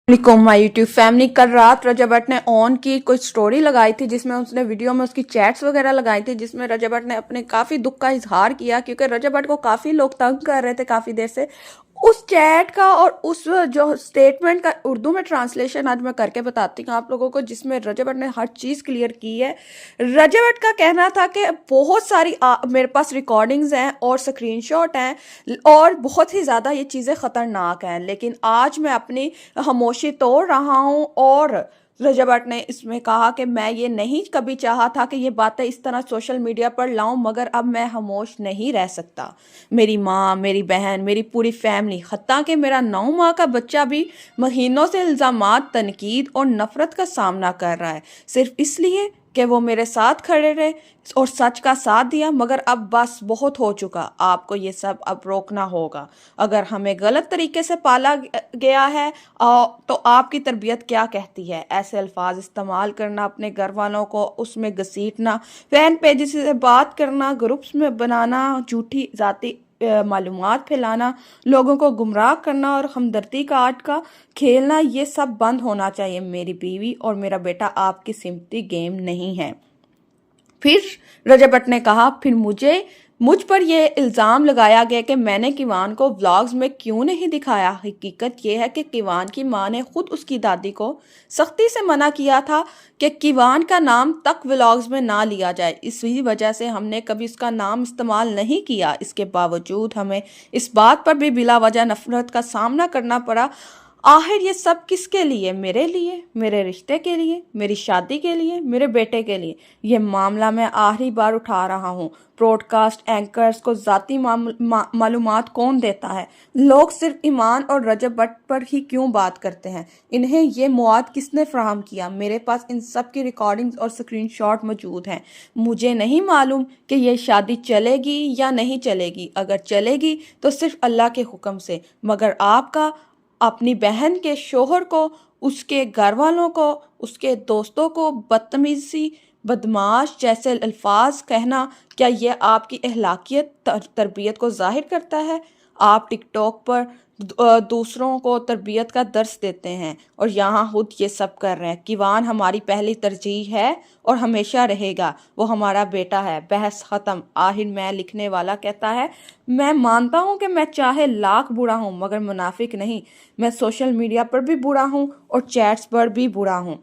My YouTube family. कल रात रजा भट्ट ने ऑन की कोई स्टोरी लगाई थी जिसमें उसने वीडियो में उसकी चैट्स वगैरह लगाई थी, जिसमें रजा भट्ट ने अपने काफ़ी दुख का इजहार किया क्योंकि रजा भट्ट को काफ़ी लोग तंग कर रहे थे काफ़ी देर से। उस चैट का और उस जो स्टेटमेंट का उर्दू में ट्रांसलेशन आज मैं करके बताती हूँ आप लोगों को, जिसमें रजा भट्ट ने हर चीज़ क्लियर की है। रजा भट्ट का कहना था कि बहुत सारी मेरे पास रिकॉर्डिंग्स हैं और स्क्रीनशॉट हैं और बहुत ही ज़्यादा ये चीज़ें ख़तरनाक हैं, लेकिन आज मैं अपनी खामोशी तोड़ रहा हूँ। और रजा भट्ट ने इसमें कहा कि मैं ये नहीं कभी चाहा था कि ये बातें इस तरह सोशल मीडिया पर लाऊं, मगर अब मैं खामोश नहीं रह सकता। मेरी माँ, मेरी बहन, मेरी पूरी फैमिली, हत्ता कि मेरा 9 माह का बच्चा भी महीनों से इल्ज़ामात, तनकीद और नफ़रत का सामना कर रहा है, सिर्फ इसलिए कि वो मेरे साथ खड़े रहे और सच का साथ दिया। मगर अब बस बहुत हो चुका, आपको ये सब अब रोकना होगा। अगर हमें गलत तरीके से पाला गया है तो आपकी तरबियत क्या कहती है? ऐसे अल्फाज इस्तेमाल करना, अपने घर वालों को उसमें घसीटना, फैन पेजेस से बात करना, ग्रुप्स में बनाना, झूठी ज़ाती मालूमात फैलाना, लोगों को गुमराह करना और हमदर्दी का आर्ट का खेलना, ये सब बंद होना चाहिए। मेरी बीवी और मेरा बेटा आपकी सिम्पति गेम नहीं है। फिर रजा भट्ट ने कहा, फिर मुझ पर यह इल्ज़ाम लगाया गया कि मैंने किवान को व्लॉग्स में क्यों नहीं दिखाया। हकीकत यह है कि किवान की मां ने खुद उसकी दादी को सख्ती से मना किया था कि किवान का नाम तक व्लॉग्स में ना लिया जाए। इसी वजह से हमने कभी उसका नाम इस्तेमाल नहीं किया। इसके बावजूद हमें इस बात पर भी बिला वजह नफरत का सामना करना पड़ा। आखिर ये सब किसके लिए? मेरे लिए, मेरे रिश्ते के लिए, मेरी शादी के लिए, मेरे बेटे के लिए। ये मामला मैं आखिरी बार उठा रहा हूँ। ब्रॉडकास्ट एंकर्स को ज़ाती मालूमात कौन देता है? लोग सिर्फ ईमान और रजब भट्ट पर ही क्यों बात करते हैं? इन्हें ये मवाद किसने फराहम किया? मेरे पास इन सब की रिकॉर्डिंग्स और स्क्रीनशॉट मौजूद हैं। मुझे नहीं मालूम कि ये शादी चलेगी या नहीं चलेगी। अगर चलेगी तो सिर्फ अल्लाह के हुक्म से, मगर आपका अपनी बहन के शोहर को, उसके घर वालों को, उसके दोस्तों को बदतमीजी, बदमाश जैसे अल्फाज कहना, क्या यह आपकी अहलाकियत तरबियत को जाहिर करता है? आप टिकटॉक पर दूसरों को तरबियत का दर्स देते हैं और यहाँ खुद ये सब कर रहे हैं। किवान हमारी पहली तरजीह है और हमेशा रहेगा। वो हमारा बेटा है। बहस ख़त्म। आखिर मैं लिखने वाला कहता है, मैं मानता हूँ कि मैं चाहे लाख बुरा हूँ मगर मुनाफिक नहीं। मैं सोशल मीडिया पर भी बुरा हूँ और चैट्स पर भी बुरा हूँ।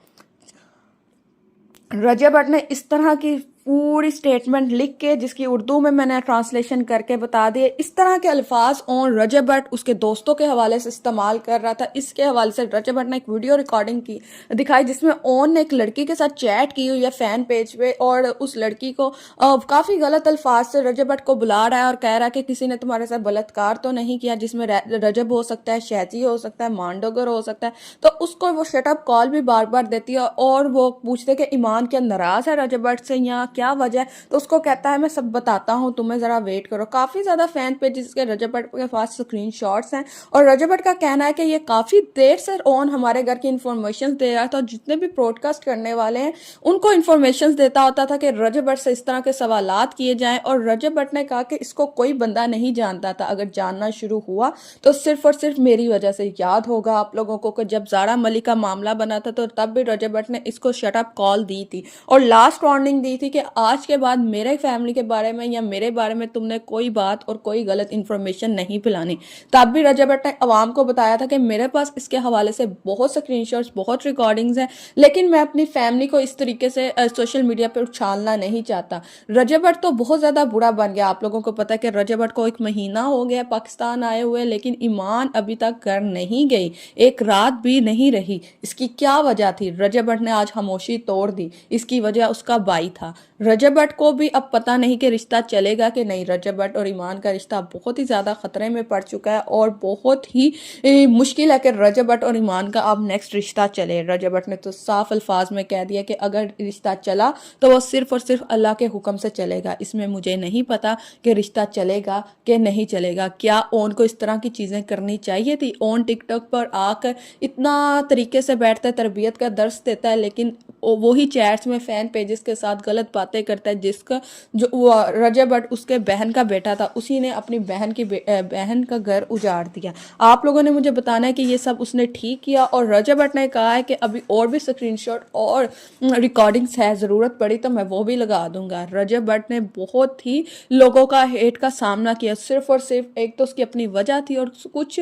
रजा भट्ट ने इस तरह की पूरी स्टेटमेंट लिख के, जिसकी उर्दू में मैंने ट्रांसलेशन करके बता दिए। इस तरह के अल्फाज ऑन रजा भट्ट उसके दोस्तों के हवाले से इस्तेमाल कर रहा था। इसके हवाले से रजा भट्ट ने एक वीडियो रिकॉर्डिंग की दिखाई जिसमें ऑन ने एक लड़की के साथ चैट की हुई है फैन पेज पे, और उस लड़की को काफ़ी गलत अल्फाज से रजा भट्ट को बुला रहा है और कह रहा है कि किसी ने तुम्हारे साथ बलात्कार तो नहीं किया, जिसमें रजब हो सकता है, शहजी हो सकता है, मांडोगर हो सकता है। तो उसको वो शटअप कॉल भी बार बार देती है और वो पूछते कि ईमान क्या नाराज़ है रजा भट्ट से या क्या वजह है? तो उसको कहता है मैं सब बताता हूँ, तुम्हें जरा वेट करो। काफी ज्यादा फैन पेजेस के रजा भट्ट के पास स्क्रीनशॉट्स हैं और रजा भट्ट का कहना है कि ये काफी देर से ऑन हमारे घर की इंफॉर्मेशन दे रहा था और जितने भी ब्रॉडकास्ट करने वाले हैं उनको इंफॉर्मेशन देता होता था कि रजा भट्ट से इस तरह के सवालात किए जाएं। और रजा भट्ट ने कहा कि इसको कोई बंदा नहीं जानता था, अगर जानना शुरू हुआ तो सिर्फ और सिर्फ मेरी वजह से। याद होगा आप लोगों को कि जब ज़ारा मलिक का मामला बना था तो तब भी रजा भट्ट ने इसको शटअप कॉल दी थी और लास्ट वार्निंग दी थी कि आज के बाद मेरे फैमिली के बारे में या मेरे बारे में तुमने कोई बात और कोई गलत इंफॉर्मेशन नहीं फैलानी। तब भी रजा भट्ट ने अवाम को बताया था कि मेरे पास इसके हवाले से बहुत स्क्रीनशॉट्स, बहुत रिकॉर्डिंग्स हैं, लेकिन मैं अपनी फैमिली को इस तरीके से सोशल मीडिया पर उछालना नहीं चाहता। रजा भट्ट तो बहुत ज़्यादा बुरा बन गया। आप लोगों को पता है कि रजा भट्ट को 1 महीना हो गया पाकिस्तान आए हुए, लेकिन ईमान अभी तक घर नहीं गई, एक रात भी नहीं रही। इसकी क्या वजह थी? रजा भट्ट ने आज खामोशी तोड़ दी। इसकी वजह उसका भाई था। रजा भट्ट को भी अब पता नहीं कि रिश्ता चलेगा कि नहीं। रजा भट्ट और ईमान का रिश्ता बहुत ही ज़्यादा ख़तरे में पड़ चुका है और बहुत ही मुश्किल है कि रजा भट्ट और ईमान का अब नेक्स्ट रिश्ता चले। रजा भट्ट ने तो साफ अल्फाज में कह दिया कि अगर रिश्ता चला तो वो सिर्फ और सिर्फ अल्लाह के हुक्म से चलेगा। इसमें मुझे नहीं पता कि रिश्ता चलेगा कि नहीं चलेगा। क्या ओन को इस तरह की चीज़ें करनी चाहिए थी? ओन टिकटॉक पर आकर इतना तरीके से बैठता है, तरबियत का दर्स देता है, लेकिन वही चैट्स में फैन पेजेस के साथ गलत बातें करता है, जिसका जो वो रजब भट्ट उसके बहन का बेटा था, उसी ने अपनी बहन का घर उजाड़ दिया। आप लोगों ने मुझे बताना है कि ये सब उसने ठीक किया। और रजब भट्ट ने कहा है कि अभी और भी स्क्रीनशॉट और रिकॉर्डिंग्स है, ज़रूरत पड़ी तो मैं वो भी लगा दूंगा। रजब भट्ट ने बहुत ही लोगों का हेट का सामना किया, सिर्फ और सिर्फ एक तो उसकी अपनी वजह थी और कुछ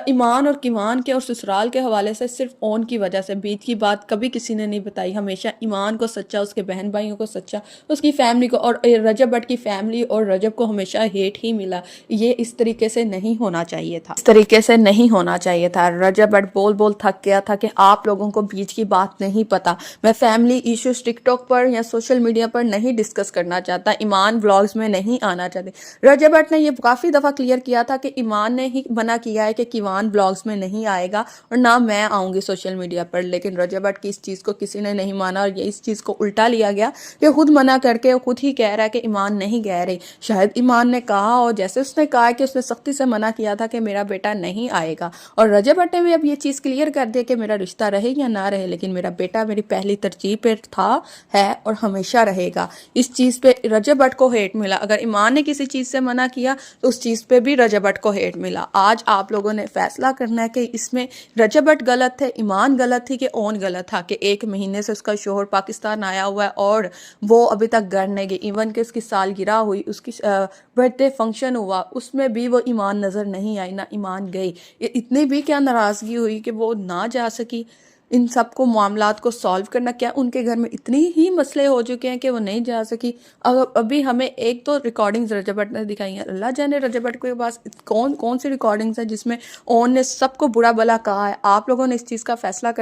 ईमान और किवान के और ससुराल के हवाले से सिर्फ ओन की वजह से। बीच की बात कभी किसी ने नहीं बताई, हमेशा ईमान को सच्चा, उसके बहन भाइयों को सच्चा, उसकी फैमिली को, और रजब भट्ट की फैमिली और रजब को हमेशा हेट ही मिला। ये इस तरीके से नहीं होना चाहिए था, इस तरीके से नहीं होना चाहिए था। रजब भट्ट बोल बोल थक गया था कि आप लोगों को बीच की बात नहीं पता। मैं फैमिली इश्यूज टिकटॉक पर या सोशल मीडिया पर नहीं डिस्कस करना चाहता, ईमान व्लॉग्स में नहीं आना चाहते। रजब भट्ट ने ये काफ़ी दफ़ा क्लियर किया था कि ईमान ने ही मना किया है कि किवान व्लॉग्स में नहीं आएगा और ना मैं आऊँगी सोशल मीडिया पर, लेकिन रजब भट्ट की इस चीज़ को किसी ने नहीं माना और ये इस चीज़ को उल्टा लिया गया कि खुद मना करके खुद ही कह रहा है कि ईमान नहीं कह रही। शायद ईमान ने कहा, और जैसे उसने कहा कि उसने सख्ती से मना किया था कि मेरा बेटा नहीं आएगा, और रजब भट्ट ने भी अब ये चीज़ क्लियर कर दिया कि मेरा रिश्ता रहे या ना रहे, लेकिन मेरा बेटा मेरी पहली तरजीह पे था, है और हमेशा रहेगा। इस चीज़ पे रजब भट्ट को हेट मिला। अगर ईमान ने किसी चीज़ से मना किया तो उस चीज़ पे भी रजब भट्ट को हेट मिला। आज आप लोगों ने फैसला करना है कि इसमें रजब भट्ट गलत थे, ईमान गलत थी कि ओन गलत था कि 1 महीने से उसका शोहर पाकिस्तान आया हुआ है और वो अभी तक घर नहीं गई। इवन कि उसकी सालगिरह हुई, उसकी बर्थडे फंक्शन हुआ, उसमें भी वो ईमान नज़र नहीं आई, ना ईमान गई। इतनी भी क्या नाराज़गी हुई कि वो ना जा सकी। इन सब को मामलात को सॉल्व करना, क्या उनके घर में इतनी ही मसले हो चुके हैं कि वो नहीं जा सकी। अगर अभी हमें एक तो रिकॉर्डिंग्स रजब भट्ट ने दिखाई हैं, अल्लाह जाने रजब भट्ट के पास कौन कौन सी रिकॉर्डिंग्स हैं जिसमें ओन ने सबको बुरा भला कहा है। आप लोगों ने इस चीज़ का फैसला कर